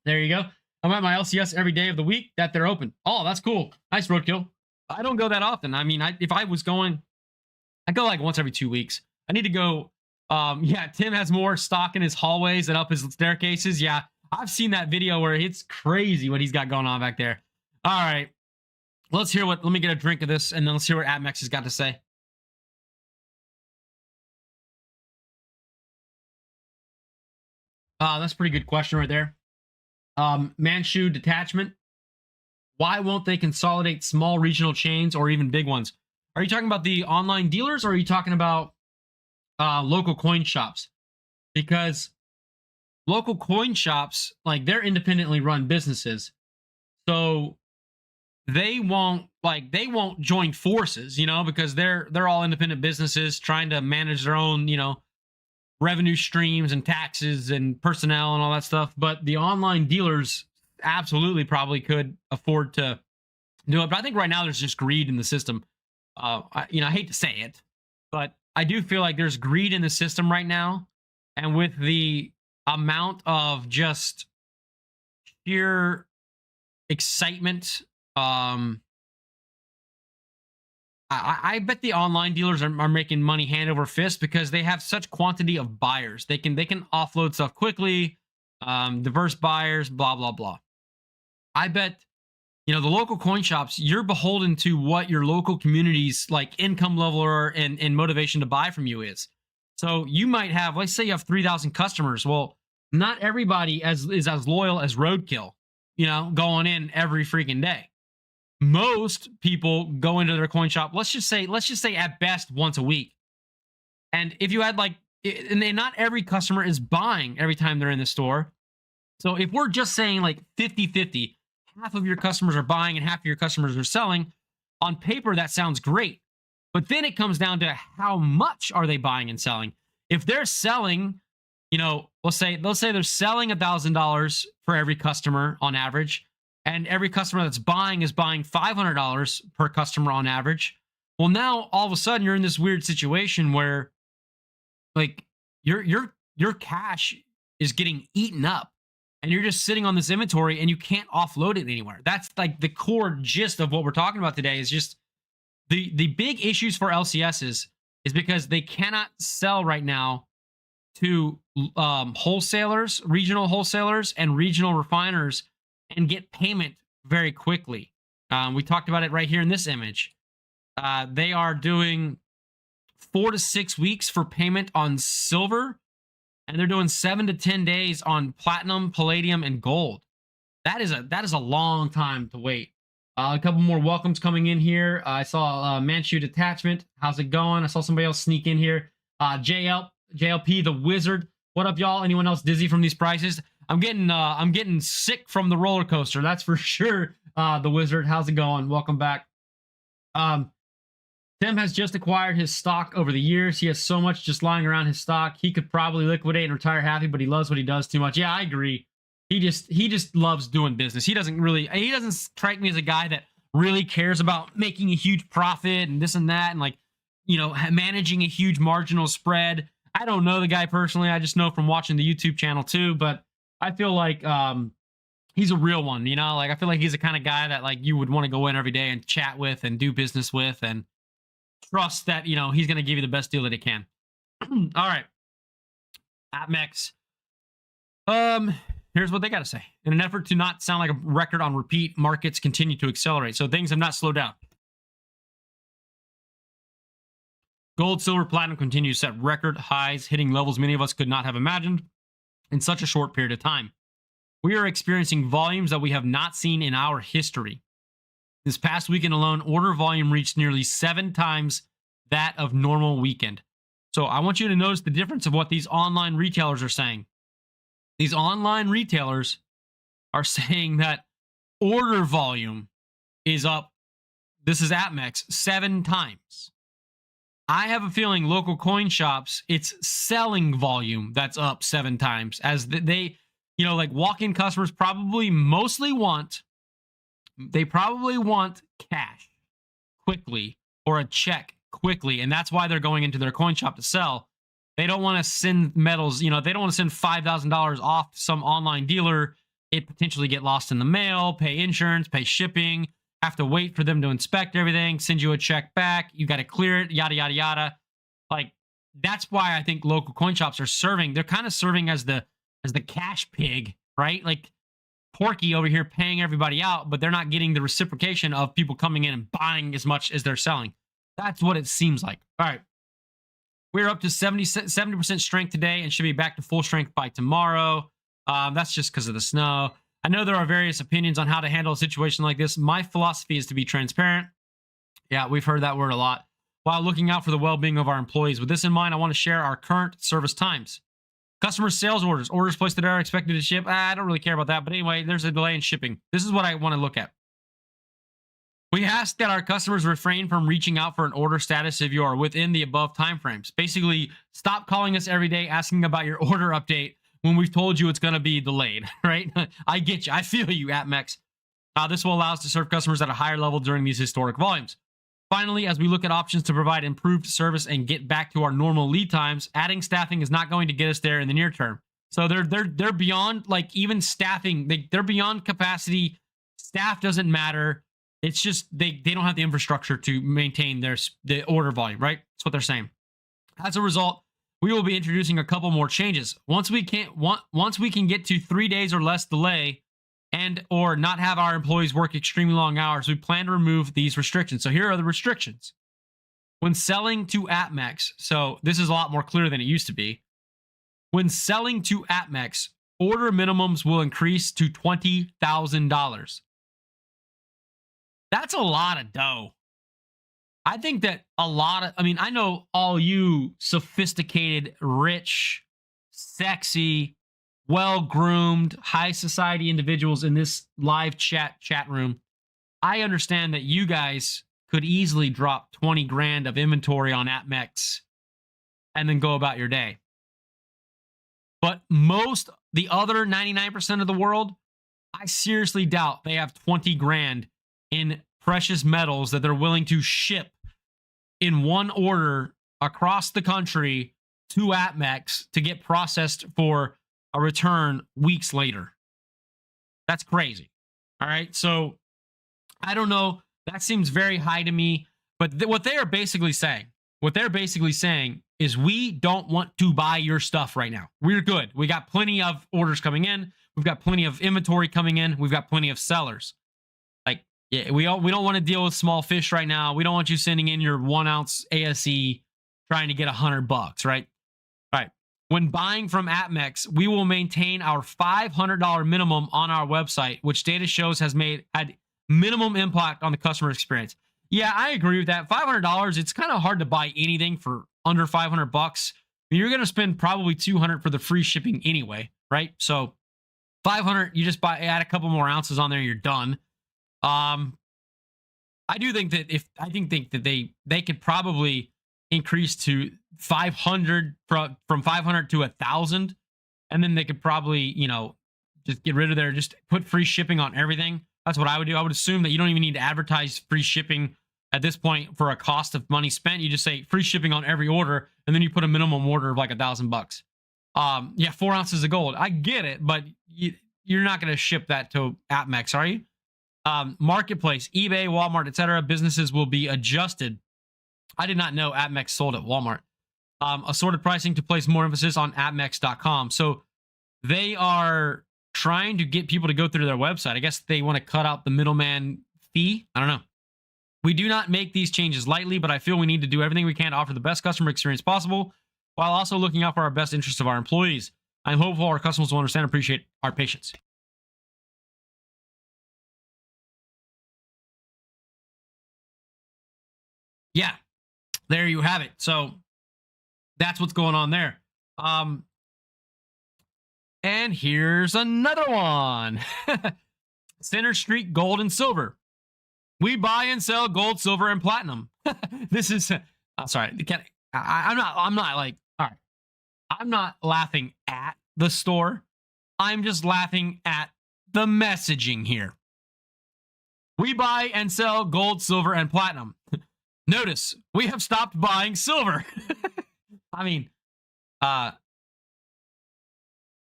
There you go. I'm at my LCS every day of the week that they're open. Oh, that's cool. Nice, Roadkill. I don't go that often. I mean, if I was going, I go like once every 2 weeks. I need to go. Yeah, Tim has more stock in his hallways and up his staircases. Yeah, I've seen that video where it's crazy what he's got going on back there. All right. Let me get a drink of this, and then let's hear what AppMex has got to say. That's a pretty good question right there. Manchu Detachment. Why won't they consolidate small regional chains or even big ones? Are you talking about the online dealers, or are you talking about local coin shops? Because local coin shops, like, they're independently run businesses, so they won't join forces, because they're all independent businesses trying to manage their own, revenue streams and taxes and personnel and all that stuff. But the online dealers absolutely probably could afford to do it. But I think right now there's just greed in the system. I hate to say it, but I do feel like there's greed in the system right now. And with the amount of just sheer excitement, I bet the online dealers are making money hand over fist because they have such quantity of buyers. They can offload stuff quickly, diverse buyers, blah, blah, blah. I bet, the local coin shops, you're beholden to what your local community's like income level and motivation to buy from you is. So you might have, let's say you have 3,000 customers. Well, not everybody is as loyal as Roadkill, going in every freaking day. Most people go into their coin shop, let's just say at best once a week. And if you had and not every customer is buying every time they're in the store. So if we're just saying like 50-50, half of your customers are buying and half of your customers are selling, on paper that sounds great. But then it comes down to how much are they buying and selling. If they're selling, let's say they're selling $1,000 for every customer on average, and every customer that's buying is buying $500 per customer on average. Well, now all of a sudden you're in this weird situation where like your cash is getting eaten up and you're just sitting on this inventory and you can't offload it anywhere. That's like the core gist of what we're talking about today is just the big issues for LCSs is because they cannot sell right now to wholesalers, regional wholesalers, and regional refiners and get payment very quickly. We talked about it right here in this image. They are doing 4 to 6 weeks for payment on silver, and they're doing 7 to 10 days on platinum, palladium, and gold. That is a long time to wait. A couple more welcomes coming in here. I saw Manchu Detachment. How's it going? I saw somebody else sneak in here. JLP the Wizard. What up, y'all? Anyone else dizzy from these prices? I'm getting sick from the roller coaster. That's for sure. The Wizard. How's it going? Welcome back. Tim has just acquired his stock over the years. He has so much just lying around his stock. He could probably liquidate and retire happy, but he loves what he does too much. Yeah, I agree. He just loves doing business. He doesn't strike me as a guy that really cares about making a huge profit and this and that and like, managing a huge marginal spread. I don't know the guy personally. I just know from watching the YouTube channel too, but I feel like he's a real one, like I feel like he's the kind of guy that like you would want to go in every day and chat with and do business with and trust that, he's going to give you the best deal that he can. All right. AppMex. Here's what they got to say. In an effort to not sound like a record on repeat, markets continue to accelerate. So things have not slowed down. Gold, silver, platinum continue to set record highs, hitting levels many of us could not have imagined in such a short period of time. We are experiencing volumes that we have not seen in our history. This past weekend alone, order volume reached nearly 7 times that of normal weekend. So I want you to notice the difference of what these online retailers are saying. These online retailers are saying that order volume is up. This is AppMex 7 times. I have a feeling local coin shops, it's selling volume that's up 7 times as they, like walk-in customers probably want cash quickly or a check quickly. And that's why they're going into their coin shop to sell. They don't want to send metals, they don't want to send $5,000 off to some online dealer. It potentially get lost in the mail, pay insurance, pay shipping, have to wait for them to inspect everything, send you a check back. You got to clear it, yada, yada, yada. Like, that's why I think local coin shops are serving. They're kind of serving as the cash pig, right? Like Porky over here paying everybody out, but they're not getting the reciprocation of people coming in and buying as much as they're selling. That's what it seems like. All right. We're up to 70% strength today and should be back to full strength by tomorrow. That's just because of the snow. I know there are various opinions on how to handle a situation like this. My philosophy is to be transparent. Yeah, we've heard that word a lot. While looking out for the well-being of our employees. With this in mind, I want to share our current service times. Customer sales orders. Orders placed that are expected to ship. I don't really care about that. But anyway, there's a delay in shipping. This is what I want to look at. We ask that our customers refrain from reaching out for an order status if you are within the above timeframes. Basically, stop calling us every day asking about your order update when we've told you it's going to be delayed, right? I get you. I feel you, AppMex. This will allow us to serve customers at a higher level during these historic volumes. Finally, as we look at options to provide improved service and get back to our normal lead times, adding staffing is not going to get us there in the near term. So they're beyond, like, even staffing. They're beyond capacity. Staff doesn't matter. It's just they don't have the infrastructure to maintain the order volume, right? That's what they're saying. As a result, we will be introducing a couple more changes. Once we can get to 3 days or less delay and or not have our employees work extremely long hours, we plan to remove these restrictions. So here are the restrictions. When selling to AppMex, so this is a lot more clear than it used to be. When selling to AppMex, order minimums will increase to $20,000. That's a lot of dough. I think that I know all you sophisticated, rich, sexy, well-groomed, high society individuals in this live chat room. I understand that you guys could easily drop 20 grand of inventory on AppMex and then go about your day. But the other 99% of the world, I seriously doubt they have 20 grand in precious metals that they're willing to ship in one order across the country to APMEX to get processed for a return weeks later. That's crazy. All right. So I don't know. That seems very high to me. But what they are basically saying, is we don't want to buy your stuff right now. We're good. We got plenty of orders coming in. We've got plenty of inventory coming in. We've got plenty of sellers. Like, yeah, we don't want to deal with small fish right now. We don't want you sending in your 1 ounce ASE trying to get $100, right? All right. When buying from APMEX, we will maintain our $500 minimum on our website, which data shows had minimum impact on the customer experience. Yeah, I agree with that. $500, it's kind of hard to buy anything for under $500. You're going to spend probably $200 for the free shipping anyway, right? So $500, you just add a couple more ounces on there, you're done. I do think that they could probably increase to 500 from 500 to 1,000, and then they could probably, just get rid of just put free shipping on everything. That's what I would do. I would assume that you don't even need to advertise free shipping at this point for a cost of money spent. You just say free shipping on every order, and then you put a minimum order of like $1,000. Yeah, 4 ounces of gold. I get it, but you're not going to ship that to APMEX, are you? Marketplace, eBay, Walmart, etc. Businesses will be adjusted. I did not know APMEX sold at Walmart. Assorted pricing to place more emphasis on APMEX.com. So they are trying to get people to go through their website. I guess they want to cut out the middleman fee. I don't know. We do not make these changes lightly, but I feel we need to do everything we can to offer the best customer experience possible while also looking out for our best interests of our employees. I'm hopeful our customers will understand and appreciate our patience. Yeah, there you have it. So that's what's going on there. And here's another one. Center Street Gold and Silver. We buy and sell gold, silver, and platinum. This is, sorry. I'm not like, all right. I'm not laughing at the store. I'm just laughing at the messaging here. We buy and sell gold, silver, and platinum. Notice, we have stopped buying silver. I mean,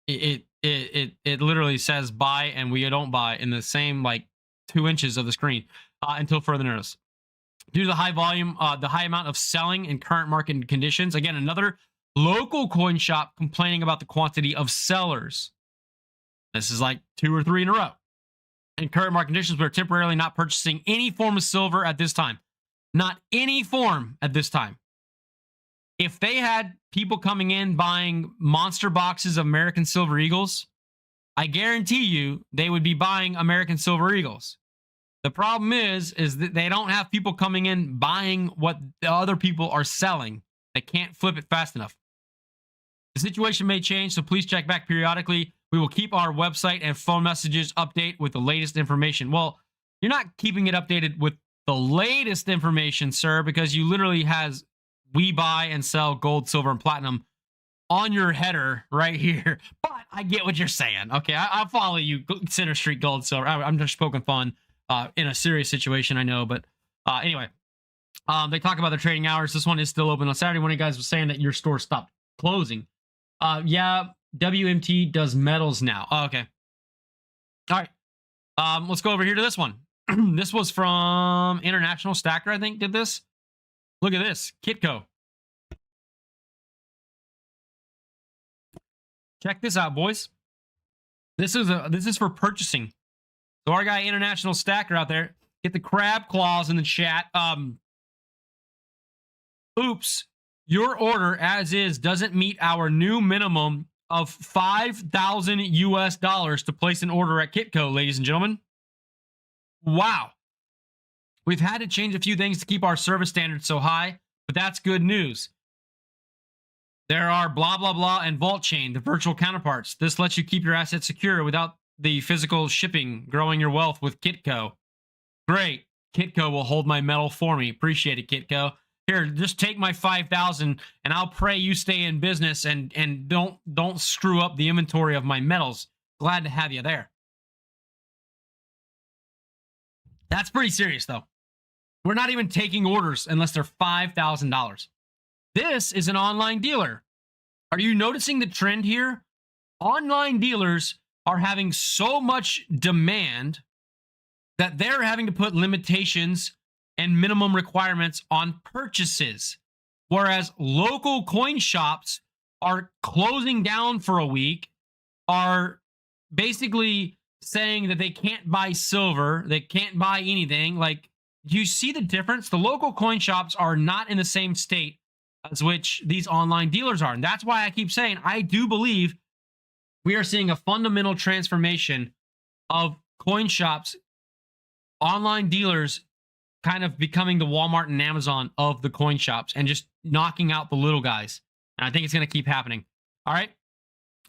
it literally says buy and we don't buy in the same like 2 inches of the screen until further notice. Due to the high volume, the high amount of selling in current market conditions. Again, another local coin shop complaining about the quantity of sellers. This is like 2 or 3 in a row. In current market conditions, we're temporarily not purchasing any form of silver at this time. Not any form at this time. If they had people coming in buying monster boxes of American Silver Eagles, I guarantee you they would be buying American Silver Eagles. The problem is that they don't have people coming in buying what the other people are selling. They can't flip it fast enough. The situation may change, so please check back periodically. We will keep our website and phone messages update with the latest information. Well, you're not keeping it updated with the latest information, sir, because you literally has we buy and sell gold, silver, and platinum on your header right here. But I get what you're saying. Okay, I'll follow you. Center Street Gold, silver. I'm just poking fun in a serious situation, I know. But anyway, they talk about the trading hours. This one is still open on Saturday. One of you guys was saying that your store stopped closing. Yeah, WMT does metals now. Oh, okay. All right. Let's go over here to this one. This was from International Stacker, I think, did this. Look at this. Kitco. Check this out, boys. This is for purchasing. So our guy International Stacker out there, get the crab claws in the chat. Oops. Your order as is doesn't meet our new minimum of $5,000 to place an order at Kitco, ladies and gentlemen. Wow. We've had to change a few things to keep our service standards so high, but that's good news. There are blah, blah, blah, and Vault Chain, the virtual counterparts. This lets you keep your assets secure without the physical shipping, growing your wealth with Kitco. Great. Kitco will hold my metal for me. Appreciate it, Kitco. Here, just take my 5,000 and I'll pray you stay in business and don't screw up the inventory of my metals. Glad to have you there. That's pretty serious, though. We're not even taking orders unless they're $5,000. This is an online dealer. Are you noticing the trend here? Online dealers are having so much demand that they're having to put limitations and minimum requirements on purchases, whereas local coin shops are closing down for a week, are basically saying that they can't buy silver, they can't buy anything. Like, do you see the difference? The local coin shops are not in the same state as which these online dealers are. And that's why I keep saying I do believe we are seeing a fundamental transformation of coin shops, online dealers kind of becoming the Walmart and Amazon of the coin shops and just knocking out the little guys. And I think it's going to keep happening. All right.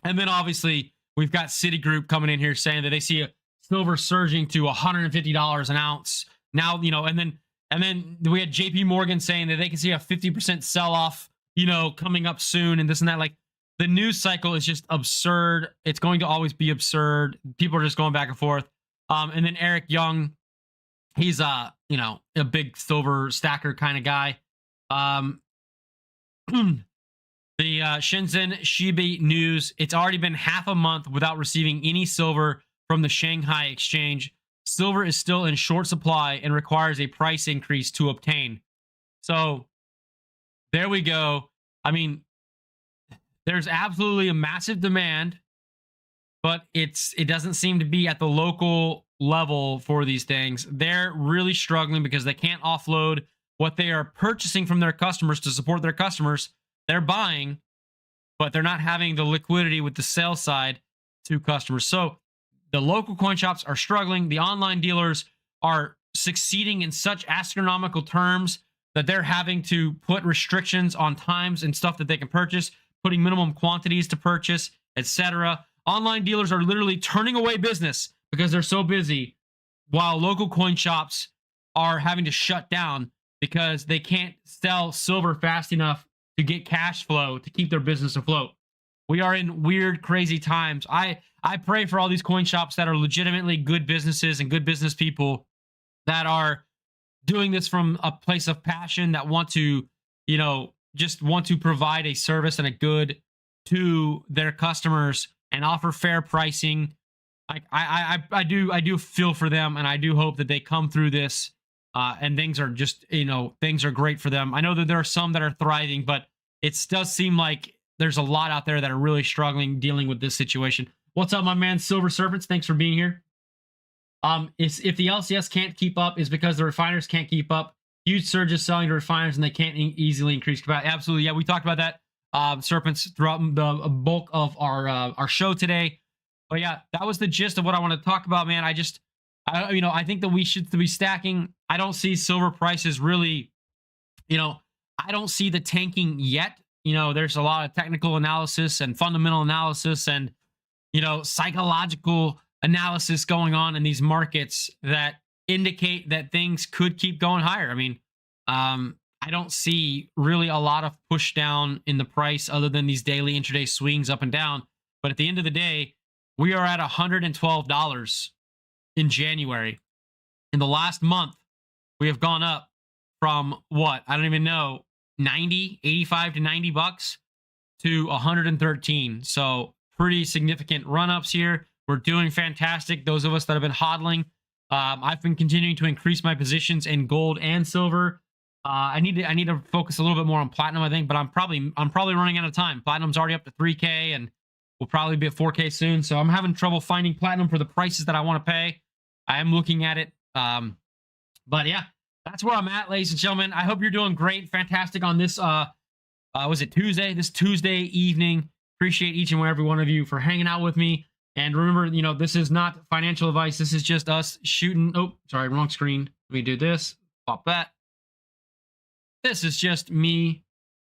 And then obviously we've got Citigroup coming in here saying that they see a silver surging to $150 an ounce. Now, and then we had JP Morgan saying that they can see a 50% sell-off, coming up soon and this and that. Like, the news cycle is just absurd. It's going to always be absurd. People are just going back and forth. And then Eric Young, he's a big silver stacker kind of guy. The Shenzhen Shibi News, it's already been half a month without receiving any silver from the Shanghai exchange. Silver is still in short supply and requires a price increase to obtain. So there we go. I mean, there's absolutely a massive demand, but it doesn't seem to be at the local level for these things. They're really struggling because they can't offload what they are purchasing from their customers to support their customers. They're buying, but they're not having the liquidity with the sales side to customers. So the local coin shops are struggling. The online dealers are succeeding in such astronomical terms that they're having to put restrictions on times and stuff that they can purchase, putting minimum quantities to purchase, etc. Online dealers are literally turning away business because they're so busy, while local coin shops are having to shut down because they can't sell silver fast enough to get cash flow to keep their business afloat. We are in weird, crazy times. I pray for all these coin shops that are legitimately good businesses and good business people that are doing this from a place of passion, that want to, just want to provide a service and a good to their customers and offer fair pricing. I do feel for them, and I do hope that they come through this and things are just, things are great for them. I know that there are some that are thriving, but it does seem like there's a lot out there that are really struggling dealing with this situation. What's up, my man, Silver Serpents? Thanks for being here. If the LCS can't keep up, is because the refiners can't keep up. Huge surges selling to refiners, and they can't easily increase capacity. Absolutely, yeah, we talked about that, Serpents, throughout the bulk of our show today. But yeah, that was the gist of what I want to talk about, man. I think that we should be stacking. I don't see silver prices really, I don't see the tanking yet. There's a lot of technical analysis and fundamental analysis and, psychological analysis going on in these markets that indicate that things could keep going higher. I mean, I don't see really a lot of push down in the price other than these daily intraday swings up and down. But at the end of the day, we are at $112 in January. In the last month, we have gone up from what? I don't even know, 85 to $90 to 113. So pretty significant run-ups here. We're doing fantastic. Those of us that have been hodling, I've been continuing to increase my positions in gold and silver. I need to focus a little bit more on platinum, I think, but I'm probably running out of time. Platinum's already up to 3K, and we'll probably be at 4K soon. So I'm having trouble finding platinum for the prices that I want to pay. I am looking at it. But yeah, that's where I'm at, ladies and gentlemen. I hope you're doing great, fantastic on this, was it Tuesday? This Tuesday evening. Appreciate each and every one of you for hanging out with me. And remember, this is not financial advice. This is just us shooting. Oh, sorry, wrong screen. Let me do this. Pop that. This is just me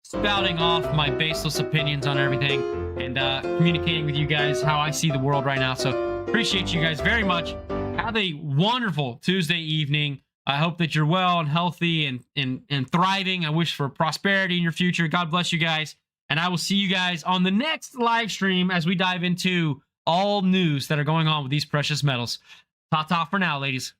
spouting off my baseless opinions on everything and communicating with you guys how I see the world right now. So appreciate you guys very much. Have a wonderful Tuesday evening. I hope that you're well and healthy and thriving. I wish for prosperity in your future. God bless you guys. And I will see you guys on the next live stream as we dive into all news that are going on with these precious metals. Ta-ta for now, ladies.